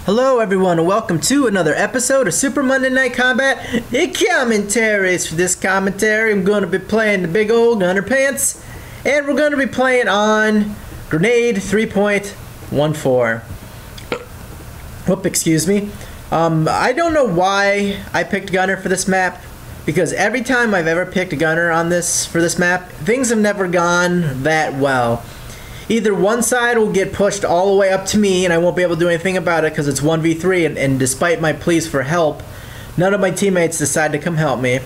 Hello everyone and welcome to another episode of Super Monday Night Combat. The commentaries for this commentary. I'm going to be playing the big old gunner pants. And we're going to be playing on Grenade 3.14. Whoop, excuse me. I don't know why I picked gunner for this map. Because every time I've ever picked a gunner on for this map, things have never gone that well. Either one side will get pushed all the way up to me and I won't be able to do anything about it because it's 1v3 and despite my pleas for help, none of my teammates decide to come help me.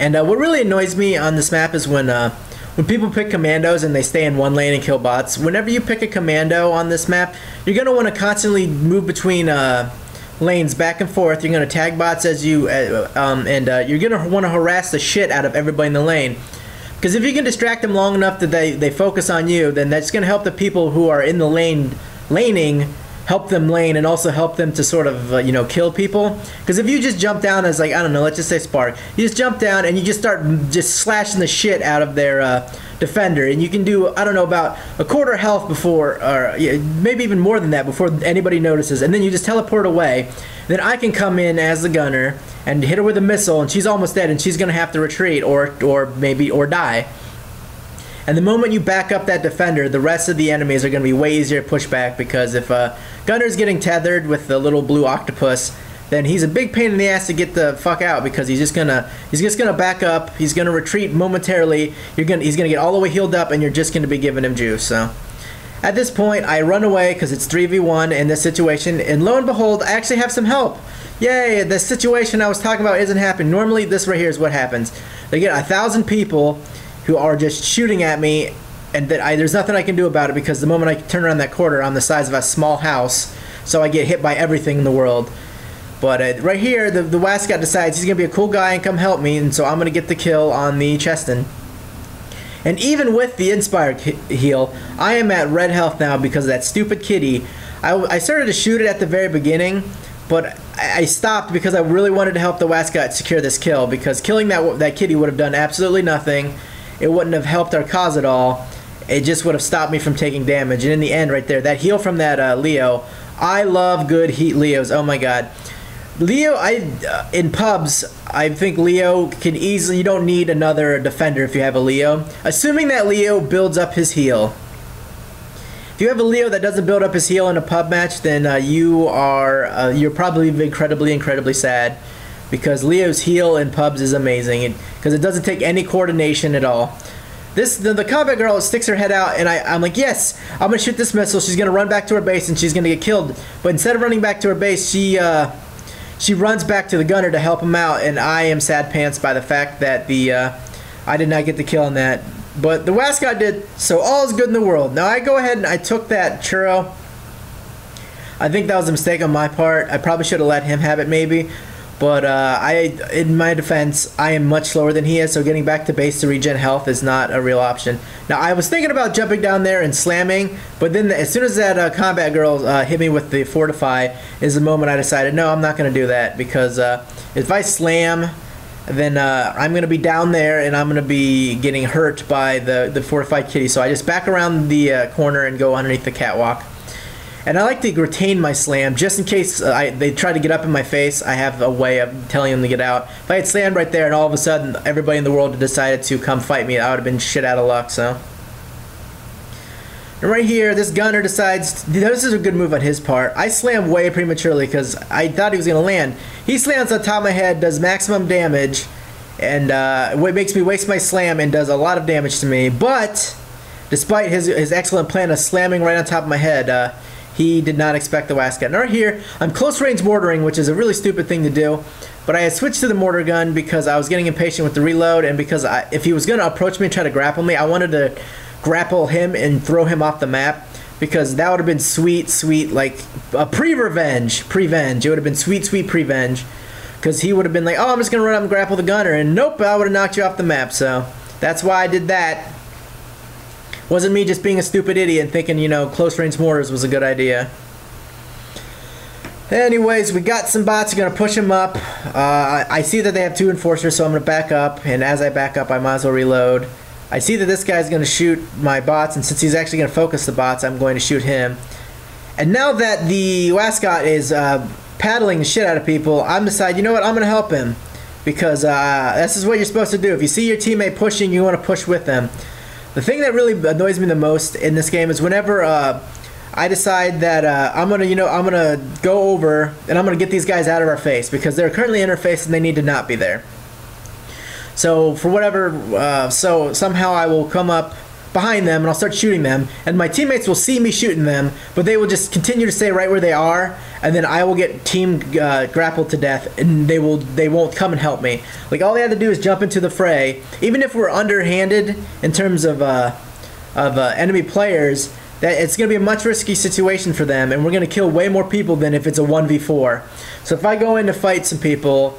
And what really annoys me on this map is when people pick commandos and they stay in one lane and kill bots. Whenever you pick a commando on this map, you're going to want to constantly move between lanes back and forth. You're going to tag bots as you, you're going to want to harass the shit out of everybody in the lane. Because if you can distract them long enough that they focus on you, then that's going to help the people who are in the laning, help them lane and also help them to sort of, kill people. Because if you just jump down as, like, I don't know, let's just say Spark. You just jump down and you just start just slashing the shit out of their defender. And you can do, I don't know, about a quarter health before, or maybe even more than that before anybody notices. And then you just teleport away. Then I can come in as the gunner and hit her with a missile and she's almost dead and she's going to have to retreat or die. And the moment you back up that defender, the rest of the enemies are going to be way easier to push back, because if gunner's getting tethered with the little blue octopus, then he's a big pain in the ass to get the fuck out, because he's just gonna back up, he's gonna retreat momentarily, he's gonna get all the way healed up and you're just gonna be giving him juice. So at this point I run away because it's 3v1 in this situation, and lo and behold I actually have some help. Yay, the situation I was talking about isn't happening. Normally this right here is what happens. They get 1,000 people who are just shooting at me, and there's nothing I can do about it, because the moment I turn around that corner I'm the size of a small house, so I get hit by everything in the world. But right here the Wascot decides he's gonna be a cool guy and come help me, and so I'm gonna get the kill on the Cheston. And even with the Inspired heal, I am at red health now because of that stupid kitty. I started to shoot it at the very beginning, but I stopped because I really wanted to help the Wascot secure this kill, because killing that kitty would have done absolutely nothing. It wouldn't have helped our cause at all. It just would have stopped me from taking damage. And in the end right there, that heal from that Leo, I love good heat Leos. Oh my god. Leo, in pubs, I think Leo can easily, you don't need another defender if you have a Leo. Assuming that Leo builds up his heal. If you have a Leo that doesn't build up his heal in a pub match, then you're probably incredibly sad. Because Leo's heal in pubs is amazing, because it doesn't take any coordination at all. The combat girl sticks her head out, and I'm like, yes, I'm gonna shoot this missile. She's gonna run back to her base, and she's gonna get killed. But instead of running back to her base, she runs back to the gunner to help him out, and I am sad pants by the fact that I did not get the kill on that. But the Wascot did, so all is good in the world. Now I go ahead and I took that churro. I think that was a mistake on my part. I probably should have let him have it maybe. But in my defense, I am much slower than he is, so getting back to base to regen health is not a real option. Now, I was thinking about jumping down there and slamming, but then as soon as that combat girl hit me with the Fortify is the moment I decided, no, I'm not going to do that, because if I slam, then I'm going to be down there and I'm going to be getting hurt by the Fortified kitty. So I just back around the corner and go underneath the catwalk. And I like to retain my slam, just in case they try to get up in my face. I have a way of telling them to get out. If I had slammed right there and all of a sudden everybody in the world had decided to come fight me, I would have been shit out of luck, so. And right here, this gunner decides, this is a good move on his part. I slammed way prematurely because I thought he was going to land. He slams on top of my head, does maximum damage, and it makes me waste my slam and does a lot of damage to me. But, despite his excellent plan of slamming right on top of my head, he did not expect the Wascot. And right here, I'm close range mortaring, which is a really stupid thing to do. But I had switched to the mortar gun because I was getting impatient with the reload, and because if he was going to approach me and try to grapple me, I wanted to grapple him and throw him off the map, because that would have been sweet, like a pre-revenge. It would have been sweet pre-venge, because he would have been like, oh, I'm just going to run up and grapple the gunner, and nope, I would have knocked you off the map. So that's why I did that. Wasn't me just being a stupid idiot and thinking, close range mortars was a good idea. Anyways, we got some bots. We're going to push them up. I see that they have 2 enforcers, so I'm going to back up. And as I back up, I might as well reload. I see that this guy's going to shoot my bots, and since he's actually going to focus the bots, I'm going to shoot him. And now that the Wascot is paddling the shit out of people, I'm deciding, you know what, I'm going to help him. Because this is what you're supposed to do. If you see your teammate pushing, you want to push with them. The thing that really annoys me the most in this game is whenever I decide that I'm gonna go over and I'm gonna get these guys out of our face because they're currently in our face and they need to not be there. So for whatever, so somehow I will come up behind them and I'll start shooting them, and my teammates will see me shooting them, but they will just continue to stay right where they are, and then I will get team grappled to death, and they won't come and help me. Like, all they have to do is jump into the fray, even if we're underhanded in terms of enemy players. That it's going to be a much risky situation for them, and we're going to kill way more people than if it's a 1v4. So if I go in to fight some people,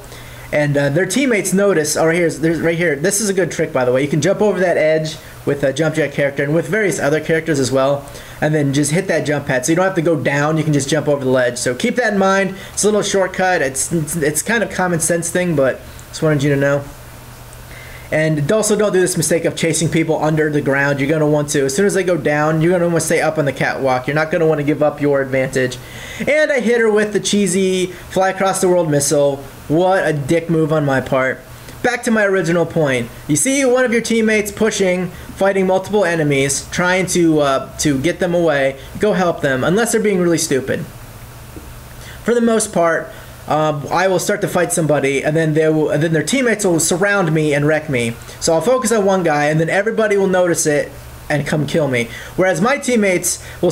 and their teammates notice, oh, right here, this is a good trick, by the way. You can jump over that edge with a jump jet character and with various other characters as well, and then just hit that jump pad. So you don't have to go down, you can just jump over the ledge. So keep that in mind. It's a little shortcut. It's kind of common sense thing, but just wanted you to know. And also don't do this mistake of chasing people under the ground. You're going to want to, as soon as they go down, you're going to want to stay up on the catwalk. You're not going to want to give up your advantage. And I hit her with the cheesy fly across the world missile. What a dick move on my part. Back to my original point. You see one of your teammates pushing, fighting multiple enemies, trying to get them away. Go help them, unless they're being really stupid. For the most part, I will start to fight somebody, and then their teammates will surround me and wreck me. So I'll focus on one guy, and then everybody will notice it and come kill me. Whereas my teammates will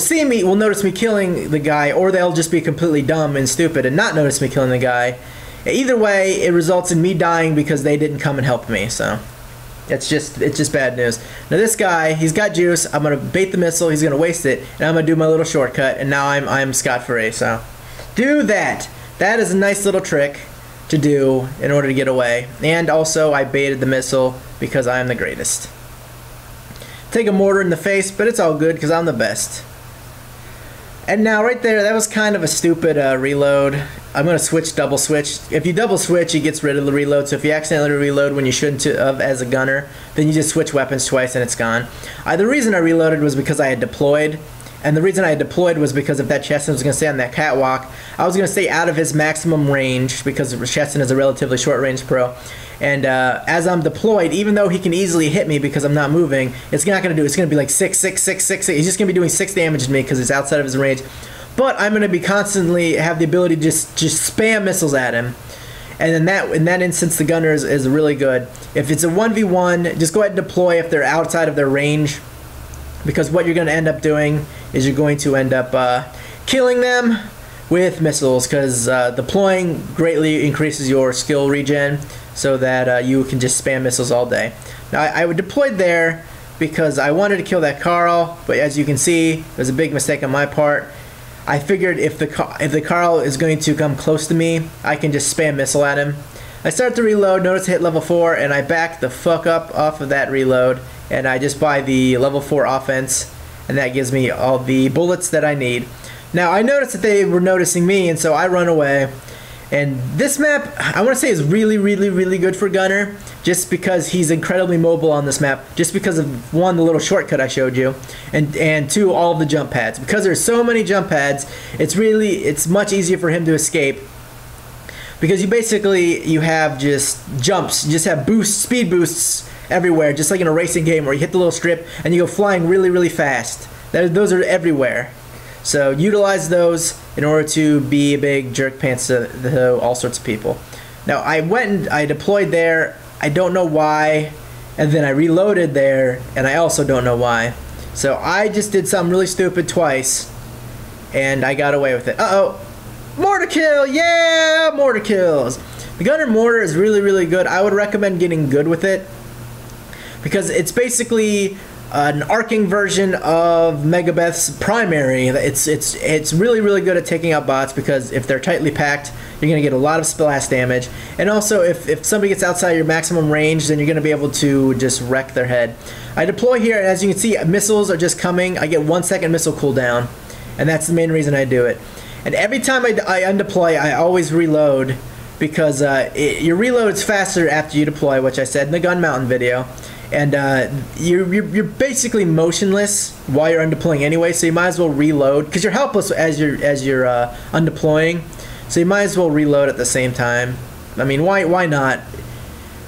notice me killing the guy, or they'll just be completely dumb and stupid and not notice me killing the guy. Either way, it results in me dying because they didn't come and help me. So it's just bad news. Now this guy, he's got juice. I'm gonna bait the missile. He's gonna waste it, and I'm gonna do my little shortcut. And now I'm scot-free. So do that. That is a nice little trick to do in order to get away. And also, I baited the missile because I am the greatest. Take a mortar in the face, but it's all good because I'm the best. And now, right there, that was kind of a stupid reload. I'm going to double switch. If you double switch, it gets rid of the reload. So if you accidentally reload when you shouldn't have as a gunner, then you just switch weapons twice and it's gone. The reason I reloaded was because I had deployed. And the reason I deployed was because if that Chesson was going to stay on that catwalk, I was going to stay out of his maximum range because Chesson is a relatively short-range pro. And as I'm deployed, even though he can easily hit me because I'm not moving, it's not going to do. It's going to be like 6, 6, 6, 6, 6. He's just going to be doing 6 damage to me because it's outside of his range. But I'm going to be constantly have the ability to just spam missiles at him. And in that instance, the gunner is really good. If it's a 1v1, just go ahead and deploy if they're outside of their range. Because what you're going to end up doing is you're going to end up killing them with missiles, because deploying greatly increases your skill regen so that you can just spam missiles all day. Now I deployed there because I wanted to kill that Carl, but as you can see, it was a big mistake on my part. I figured if the Carl is going to come close to me, I can just spam missile at him. I start to reload, notice I hit level 4, and I back the fuck up off of that reload, and I just buy the level 4 offense, and that gives me all the bullets that I need. Now, I noticed that they were noticing me, and so I run away. And this map, I want to say, is really, really, really good for Gunner, just because he's incredibly mobile on this map, just because of, one, the little shortcut I showed you, and two, all of the jump pads. Because there's so many jump pads, it's much easier for him to escape. Because you have just jumps, you just have speed boosts everywhere, just like in a racing game where you hit the little strip and you go flying really, really fast. Those are everywhere. So utilize those in order to be a big jerk pants to all sorts of people. Now I went and I deployed there, I don't know why, and then I reloaded there, and I also don't know why. So I just did something really stupid twice, and I got away with it. Uh-oh! Mortar kill! Yeah! Mortar kills! The Gunner Mortar is really, really good. I would recommend getting good with it, because it's basically an arcing version of Megabeth's primary. It's really, really good at taking out bots, because if they're tightly packed, you're going to get a lot of splash damage. And also, if somebody gets outside your maximum range, then you're going to be able to just wreck their head. I deploy here, and as you can see, missiles are just coming. I get 1 second missile cooldown, and that's the main reason I do it. And every time I undeploy, I always reload, because your reload is faster after you deploy, which I said in the Gun Mountain video. and you're basically motionless while you're undeploying anyway, so you might as well reload because you're helpless as you're undeploying, so you might as well reload at the same time. I mean, why not?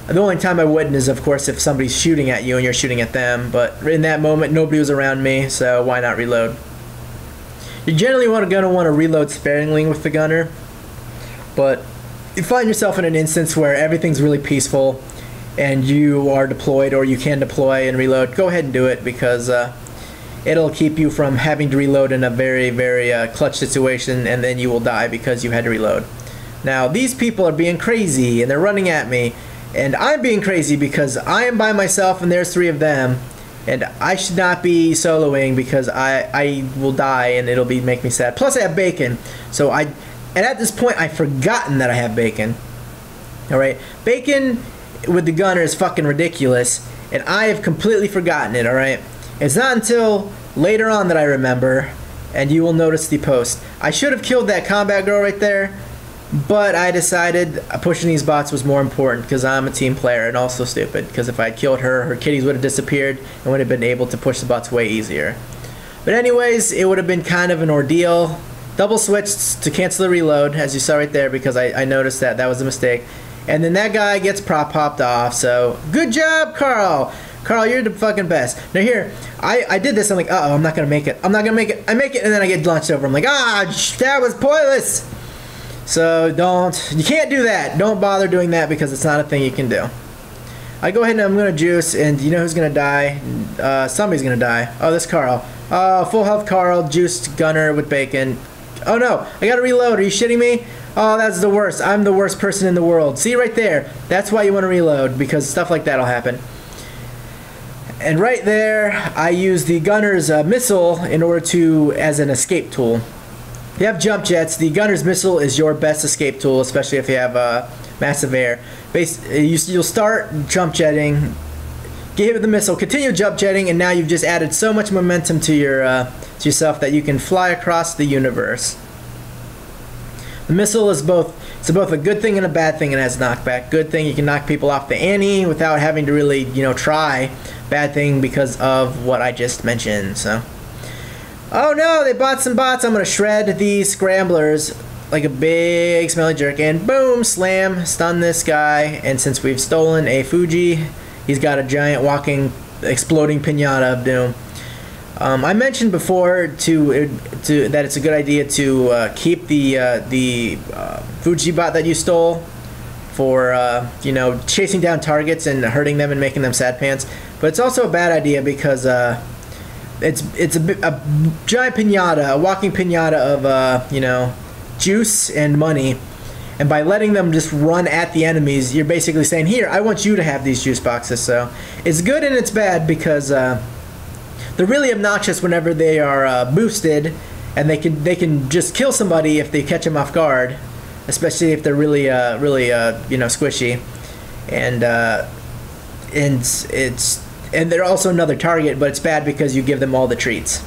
The only time I wouldn't is, of course, if somebody's shooting at you and you're shooting at them, but in that moment nobody was around me, so why not reload? You're generally gonna want to reload sparingly with the gunner, but you find yourself in an instance where everything's really peaceful and you are deployed, or you can deploy and reload, go ahead and do it, because it'll keep you from having to reload in a very, very clutch situation, and then you will die because you had to reload. Now, these people are being crazy, and they're running at me, and I'm being crazy because I am by myself and there's 3 of them, and I should not be soloing because I will die and it'll make me sad. Plus, I have bacon, so and at this point, I've forgotten that I have bacon. Alright, bacon with the gunner is fucking ridiculous, and I have completely forgotten it, alright? It's not until later on that I remember, and you will notice the post. I should have killed that combat girl right there, but I decided pushing these bots was more important because I'm a team player, and also stupid, because if I had killed her, her kitties would have disappeared and would have been able to push the bots way easier. But anyways, it would have been kind of an ordeal. Double switched to cancel the reload, as you saw right there, because I noticed that was a mistake. And then that guy gets popped off, so good job, Carl! Carl, you're the fucking best. Now here, I did this, I'm like, uh-oh, I'm not gonna make it. I'm not gonna make it. I make it, and then I get launched over. I'm like, that was pointless! So you can't do that. Don't bother doing that because it's not a thing you can do. I go ahead and I'm gonna juice, and you know who's gonna die? Somebody's gonna die. Oh, this Carl. Full health Carl, juiced gunner with bacon. Oh no, I gotta reload. Are you shitting me? Oh, that's the worst. I'm the worst person in the world. See right there? That's why you want to reload, because stuff like that will happen. And right there, I use the gunner's missile in order as an escape tool. If you have jump jets, the gunner's missile is your best escape tool, especially if you have massive air. You'll start jump jetting, get hit with the missile, continue jump jetting, and now you've just added so much momentum to yourself that you can fly across the universe. The missile is both a good thing and a bad thing. It has knockback. Good thing, you can knock people off the ante without having to really, try. Bad thing because of what I just mentioned. So, oh no, they bought some bots. I'm gonna shred these scramblers like a big smelly jerk, and boom, slam, stun this guy. And since we've stolen a Fuji, he's got a giant walking exploding pinata of doom. I mentioned before that it's a good idea to keep the Fuji bot that you stole for chasing down targets and hurting them and making them sad pants. But it's also a bad idea because it's a giant pinata, a walking pinata of juice and money. And by letting them just run at the enemies, you're basically saying, here, I want you to have these juice boxes. So it's good and it's bad because they're really obnoxious whenever they are boosted, and they can just kill somebody if they catch them off guard, especially if they're really squishy, and they're also another target. But it's bad because you give them all the treats.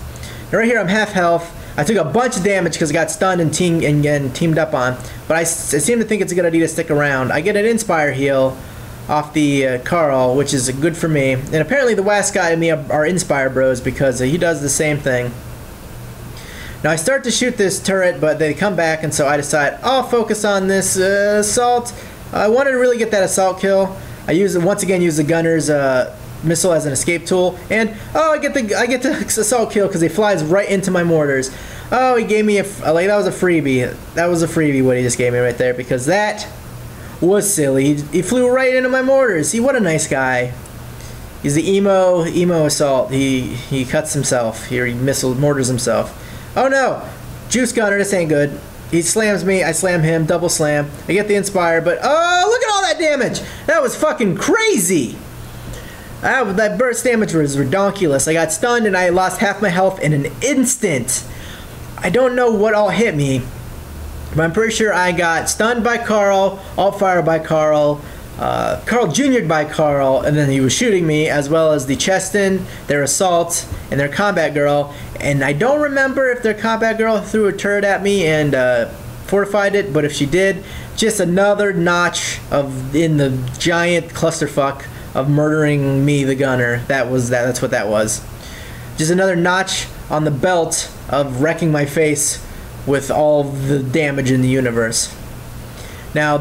Now right here, I'm half health. I took a bunch of damage because I got stunned and teamed up on, but I seem to think it's a good idea to stick around. I get an Inspire heal off the Carl, which is good for me. And apparently the last guy and me are Inspire bros because he does the same thing. Now I start to shoot this turret, but they come back, and so I decide I'll focus on this assault. I wanted to really get that assault kill. I once again use the gunner's missile as an escape tool, and I get the assault kill because he flies right into my mortars. Oh, he gave me that was a freebie. That was a freebie what he just gave me right there, because that was silly. He flew right into my mortars. See, what a nice guy. He's the emo assault. He cuts himself. Here he mortars himself. Oh no! Juice gunner, this ain't good. He slams me, I slam him, double slam. I get the Inspire, but oh, look at all that damage! That was fucking crazy! That burst damage was redonkulous. I got stunned and I lost half my health in an instant. I don't know what all hit me, but I'm pretty sure I got stunned by Carl, alt-fire by Carl, Carl Jr.'d by Carl, and then he was shooting me, as well as the Cheston, their assault, and their combat girl. And I don't remember if their combat girl threw a turret at me and fortified it, but if she did, just another notch in the giant clusterfuck of murdering me, the gunner. That's what that was. Just another notch on the belt of wrecking my face with all the damage in the universe. Now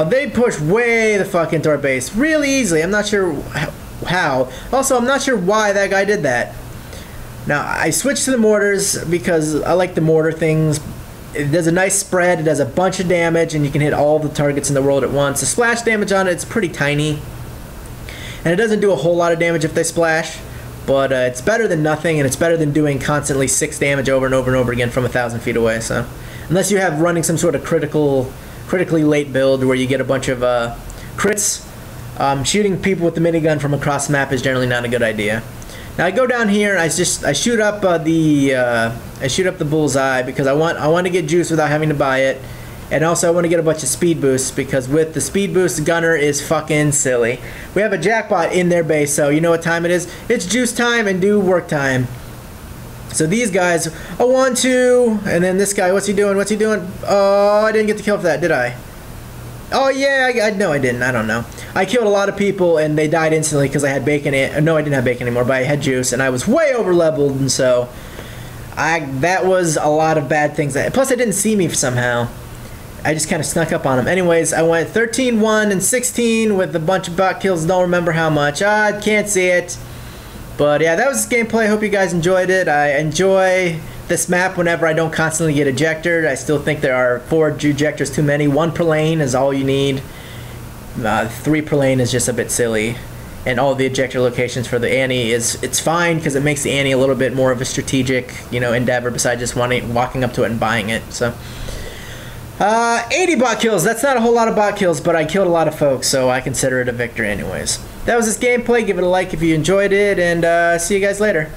they push way the fuck into our base really easily. I'm not sure how. Also, I'm not sure why that guy did that. Now, I switched to the mortars because I like the mortar things. It does a nice spread, it does a bunch of damage, and you can hit all the targets in the world at once. The splash damage on it's pretty tiny, and it doesn't do a whole lot of damage if they splash, but it's better than nothing, and it's better than doing constantly 6 damage over and over and over again from 1,000 feet away. So, unless you have running some sort of critically late build where you get a bunch of crits, shooting people with the minigun from across the map is generally not a good idea. Now I go down here and I shoot up the bullseye because I want to get juice without having to buy it, and also I want to get a bunch of speed boosts because with the speed boost, the gunner is fucking silly. We have a jackpot in their base, so you know what time it is. It's juice time and do work time. So these guys, a 1-2, and then this guy, what's he doing? Oh, I didn't get the kill for that, did I? Oh yeah, no I didn't, I don't know. I killed a lot of people and they died instantly because I had bacon. No, I didn't have bacon anymore, but I had juice and I was way over leveled, and so that was a lot of bad things. Plus they didn't see me somehow. I just kind of snuck up on them. Anyways, I went 13-1 and 16 with a bunch of bot kills, don't remember how much. I can't see it. But yeah, that was this gameplay. I hope you guys enjoyed it. I enjoy this map whenever I don't constantly get ejected. I still think there are 4 ejectors too many. 1 per lane is all you need. 3 per lane is just a bit silly. And all the ejector locations for the Annie it's fine because it makes the Annie a little bit more of a strategic, endeavor besides just walking up to it and buying it. So 80 bot kills. That's not a whole lot of bot kills, but I killed a lot of folks, so I consider it a victory anyways. That was this gameplay. Give it a like if you enjoyed it, and see you guys later.